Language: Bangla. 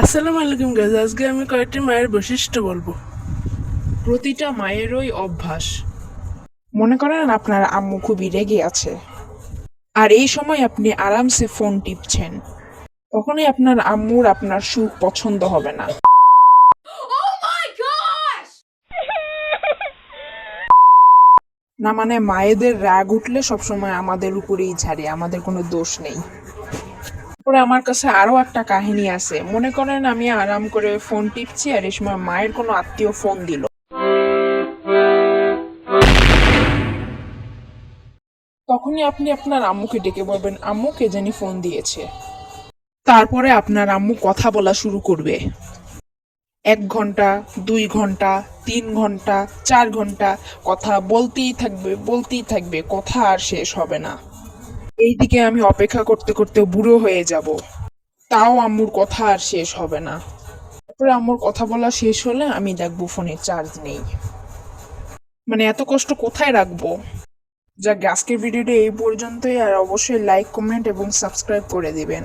আসসালামু আলাইকুম গাইজ, আজকে আমি কয়েকটি মায়ের বৈশিষ্ট্য বলবো। প্রতিটা মায়েরই অভ্যাস। মনে করেন আপনার আম্মু খুবই রেগে আছে, আর এই সময় আপনি আরামসে ফোন টিপছেন। তখনই আপনার আম্মুর আপনার সুখ পছন্দ হবে না। না মানে মায়েদের রাগ উঠলে সবসময় আমাদের উপরেই ঝাড়ে, আমাদের কোনো দোষ নেই। তারপরে আমার কাছে আরো একটা কাহিনী আছে। মনে করেন আমি আরাম করে ফোন টিপছি, আর এই সময় মায়ের কোনো আত্মীয় ফোন দিল। তখনই আপনি আপনার আম্মুকে ডেকে বলবেন, আম্মু কে জানি ফোন দিয়েছে। তারপরে আপনার আম্মু কথা বলা শুরু করবে। 1 ঘন্টা, 2 ঘন্টা, 3 ঘন্টা, 4 ঘন্টা কথা বলতেই থাকবে বলতেই থাকবে, কথা আর শেষ হবে না। এইদিকে আমি অপেক্ষা করতে করতে বুড়ো হয়ে যাব, তাও আম্মুর কথা আর শেষ হবে না। তারপরে আম্মুর কথা বলা শেষ হলে আমি দেখবো ফোনে চার্জ নেই। মানে এত কষ্ট কোথায় রাখবো? যাক, আজকের ভিডিওটা এই পর্যন্তই। আর অবশ্যই লাইক, কমেন্ট এবং সাবস্ক্রাইব করে দিবেন।